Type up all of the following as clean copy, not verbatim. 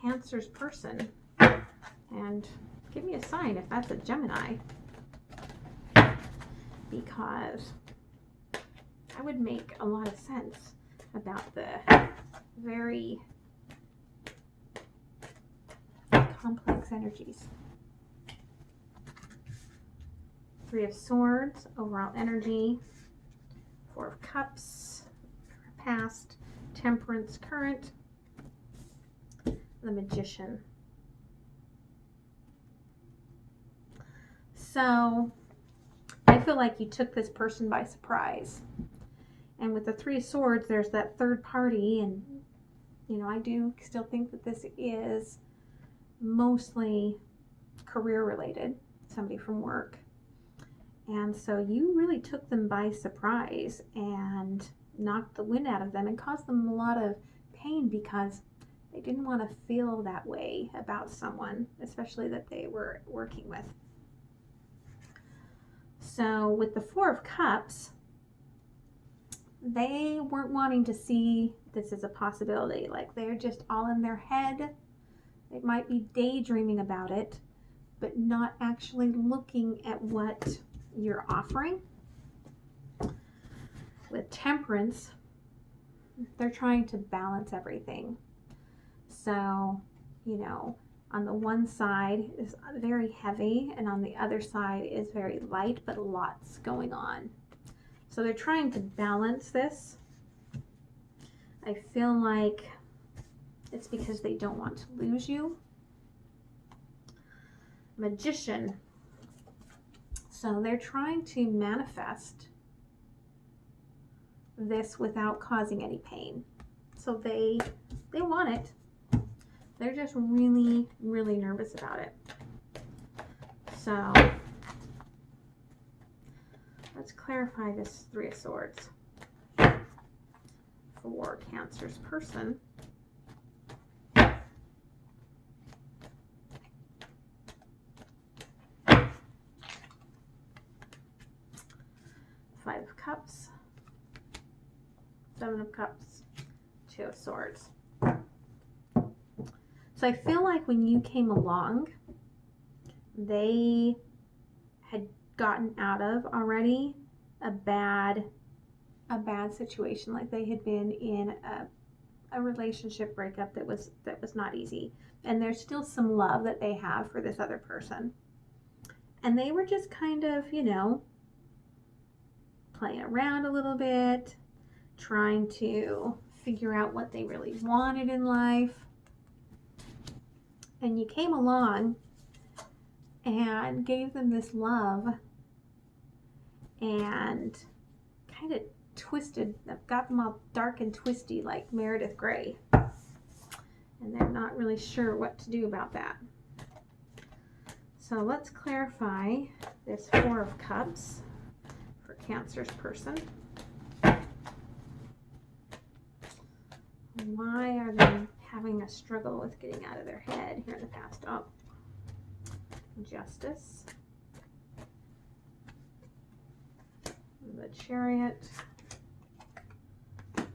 Cancer's person. And give me a sign if that's a Gemini. Because that would make a lot of sense about the very complex energies. Three of Swords, overall energy. Four of Cups, past. Temperance, current. The Magician. So I feel like you took this person by surprise. And with the Three of Swords, there's that third party. And, you know, I do still think that this is mostly career related, somebody from work. And so you really took them by surprise and knocked the wind out of them and caused them a lot of pain because they didn't want to feel that way about someone, especially that they were working with. So with the Four of Cups, they weren't wanting to see this as a possibility. Like, they're just all in their head. They might be daydreaming about it, but not actually looking at what you're offering. With Temperance, they're trying to balance everything. So, you know, on the one side is very heavy and on the other side is very light, but lots going on. So they're trying to balance this. I feel like it's because they don't want to lose you. Magician. So they're trying to manifest this without causing any pain. So they want it. They're just really, really nervous about it. So let's clarify this Three of Swords for Cancer's person. Five of Cups, Seven of Cups, Two of Swords. So I feel like when you came along, they had gotten out of already a bad situation. Like, they had been in a relationship breakup that was not easy. And there's still some love that they have for this other person. And they were just kind of, you know, playing around a little bit, trying to figure out what they really wanted in life. And you came along and gave them this love and kind of twisted, got them all dark and twisty like Meredith Grey. And they're not really sure what to do about that. So let's clarify this Four of Cups for Cancer's person. Why are they having a struggle with getting out of their head here in the past? Oh, Justice, the Chariot,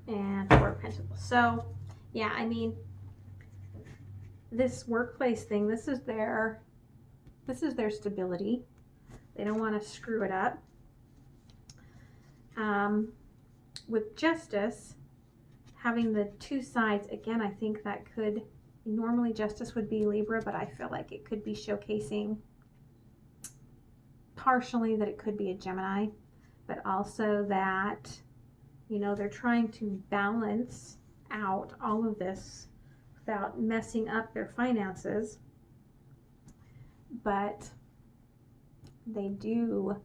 and Four of Pentacles. So, yeah, I mean, this workplace thing, this is their stability. They don't want to screw it up. With Justice, having the two sides, again, I think that could, normally Justice would be Libra, but I feel like it could be showcasing partially that it could be a Gemini, but also that, you know, they're trying to balance out all of this without messing up their finances, but they do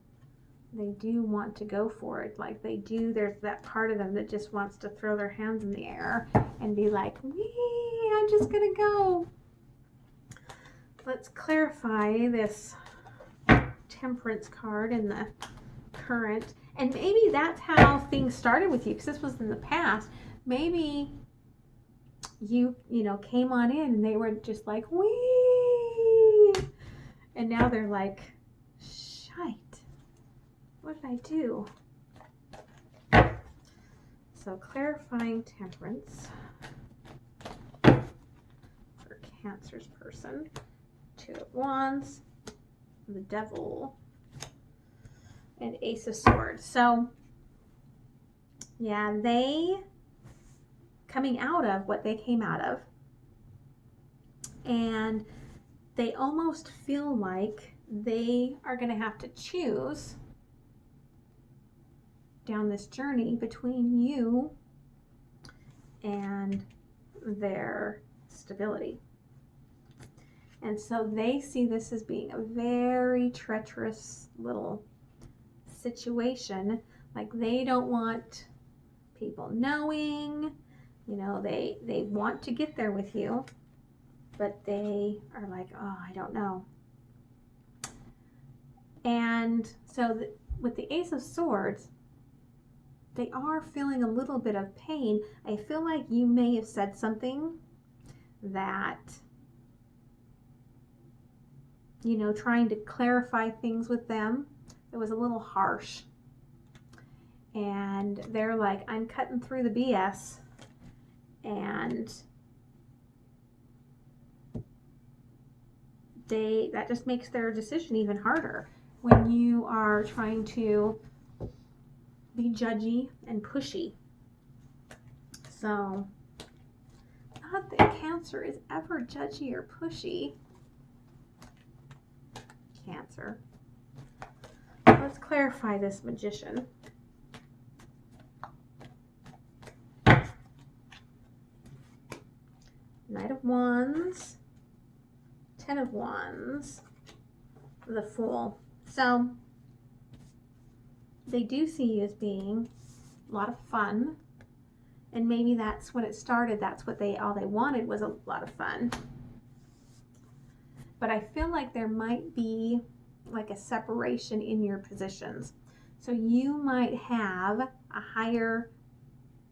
want to go for it. Like, they do, there's that part of them that just wants to throw their hands in the air and be like, wee, I'm just gonna go. Let's clarify this Temperance card in the current. And maybe that's how things started with you, because this was in the past. Maybe you know, came on in and they were just like, wee, and now they're like, shite, what did I do? So clarifying Temperance for Cancer's person. Two of Wands, the Devil, and Ace of Swords. So yeah, they coming out of what they came out of, and they almost feel like they are going to have to choose down this journey between you and their stability. And so they see this as being a very treacherous little situation. Like, they don't want people knowing, you know, they want to get there with you, but they are like, oh, I don't know. And so with the Ace of Swords, they are feeling a little bit of pain. I feel like you may have said something that, you know, trying to clarify things with them, it was a little harsh. And they're like, I'm cutting through the BS. And that just makes their decision even harder when you are trying to be judgy and pushy. So, not that Cancer is ever judgy or pushy. Cancer. Let's clarify this Magician. Knight of Wands, Ten of Wands, the Fool. So they do see you as being a lot of fun, and maybe that's when it started. That's what all they wanted was a lot of fun. But I feel like there might be like a separation in your positions. So you might have a higher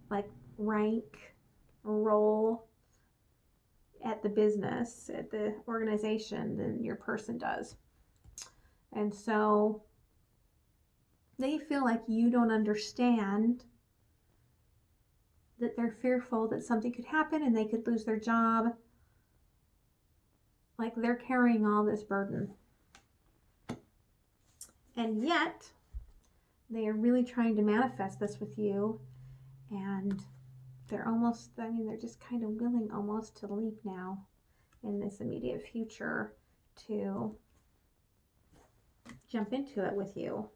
like rank, role at the business, at the organization than your person does. And so they feel like you don't understand, that they're fearful that something could happen and they could lose their job. Like, they're carrying all this burden. And yet they are really trying to manifest this with you, and they're almost, I mean, they're just kind of willing almost to leap now in this immediate future to jump into it with you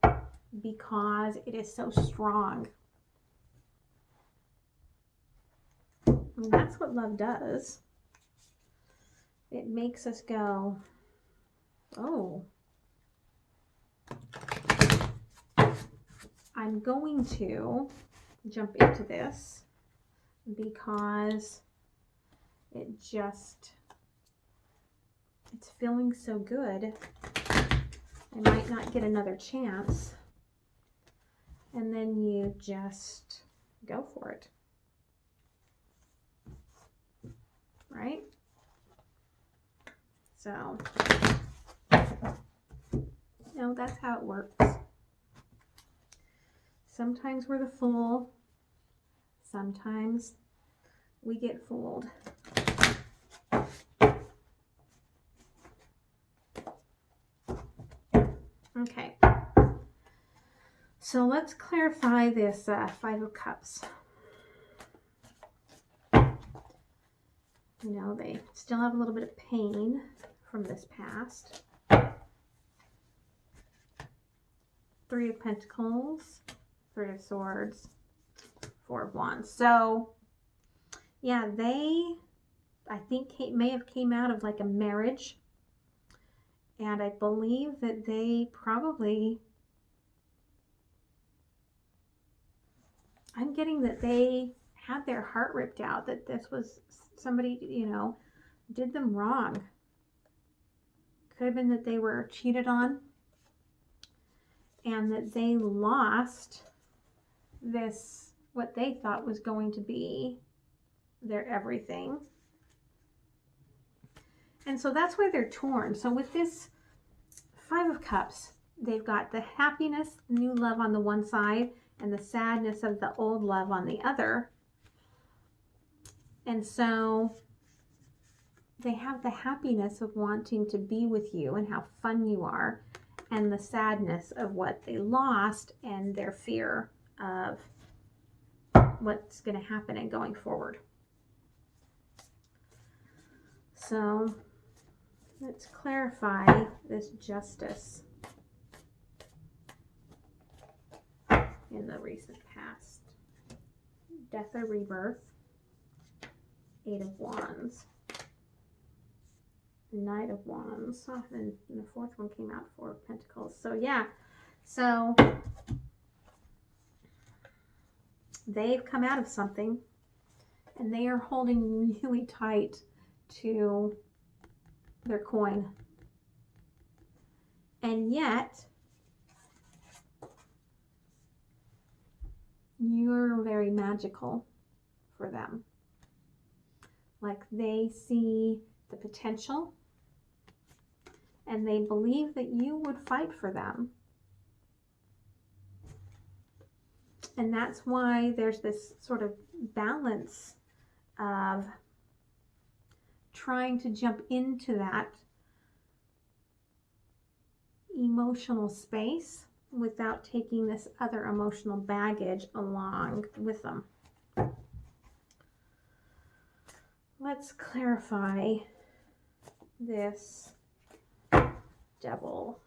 because it is so strong. And that's what love does. It makes us go, oh, I'm going to jump into this because it's feeling so good. I might not get another chance. And then you just go for it. Right? So, that's how it works. Sometimes we're the fool. Sometimes we get fooled. Okay. So let's clarify this Five of Cups. You know, they still have a little bit of pain from this past. Three of Pentacles, Three of Swords, Four of Wands. So, yeah, I think may have came out of like a marriage. And I believe that they probably, I'm getting that they had their heart ripped out, that this was somebody, did them wrong. Could have been that they were cheated on and that they lost this, what they thought was going to be their everything. And so that's why they're torn. So with this Five of Cups, they've got the happiness, new love on the one side, and the sadness of the old love on the other. And so they have the happiness of wanting to be with you and how fun you are, and the sadness of what they lost and their fear of what's going to happen and going forward. So let's clarify this justice in the recent past. Death or rebirth, 8 of Wands, Knight of Wands, and the fourth one came out, 4 of Pentacles. So yeah, so they've come out of something and they are holding really tight to their coin. And yet, you're very magical for them. Like, they see the potential and they believe that you would fight for them. And that's why there's this sort of balance of trying to jump into that emotional space without taking this other emotional baggage along with them. Let's clarify this Devil.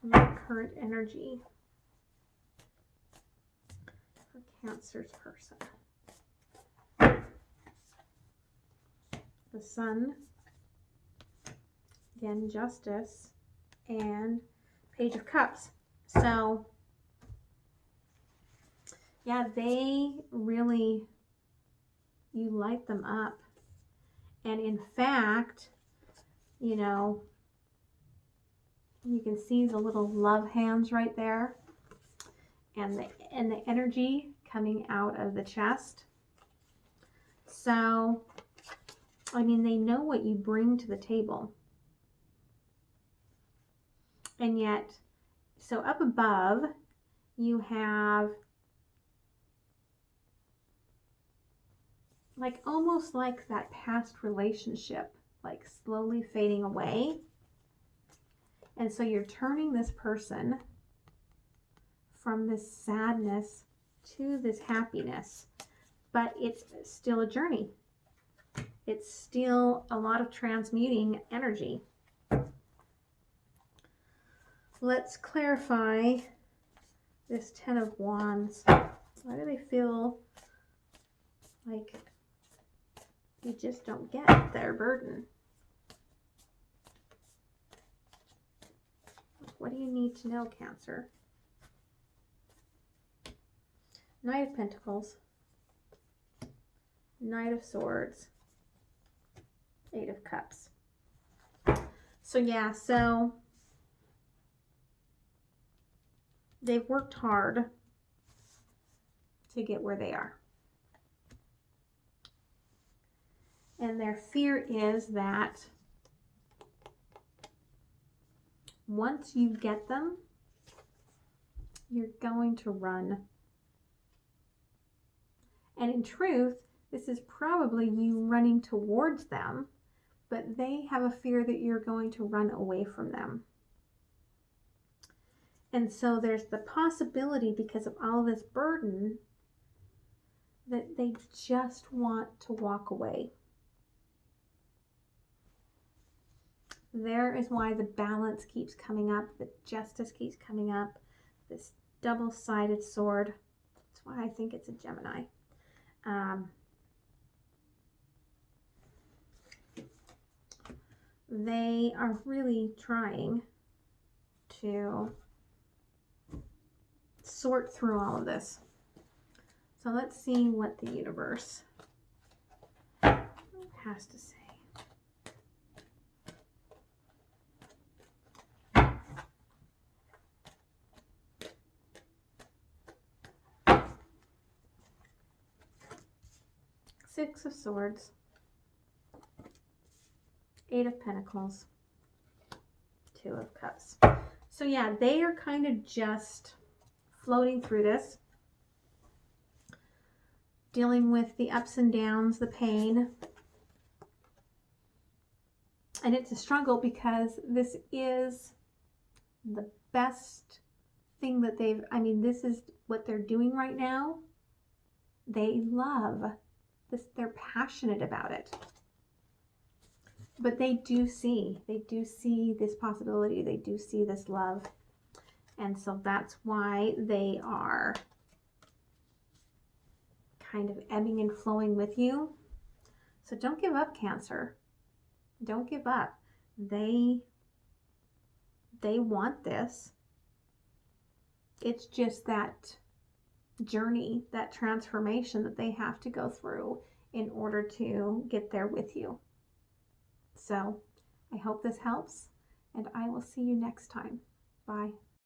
The current energy for Cancer's person. The Sun, again, Justice, and Page of Cups. So yeah, they really, you light them up. And in fact, you know, you can see the little love hands right there, and the energy coming out of the chest. So, I mean, they know what you bring to the table. And yet, so up above, you have like almost like that past relationship, like slowly fading away. And so you're turning this person from this sadness to this happiness, but it's still a journey. It's still a lot of transmuting energy. Let's clarify this 10 of Wands. Why do they feel like you just don't get their burden? What do you need to know, Cancer? Knight of Pentacles, Knight of Swords, 8 of Cups. So yeah, so they've worked hard to get where they are. And their fear is that once you get them, you're going to run. And in truth, this is probably you running towards them, but they have a fear that you're going to run away from them. And so there's the possibility, because of all this burden, that they just want to walk away. There is why the balance keeps coming up, the justice keeps coming up, this double-sided sword. That's why I think it's a Gemini. They are really trying to sort through all of this. So let's see what the universe has to say. Six of Swords, 8 of Pentacles, 2 of Cups. So yeah, they are kind of just floating through this. dealing with the ups and downs, the pain. And it's a struggle because this is the best thing that this is what they're doing right now. They love this, they're passionate about it. But they do see this possibility, they do see this love. And so that's why they are kind of ebbing and flowing with you. So don't give up, Cancer. Don't give up. They want this. It's just that journey, that transformation that they have to go through in order to get there with you. So I hope this helps, and I will see you next time. Bye.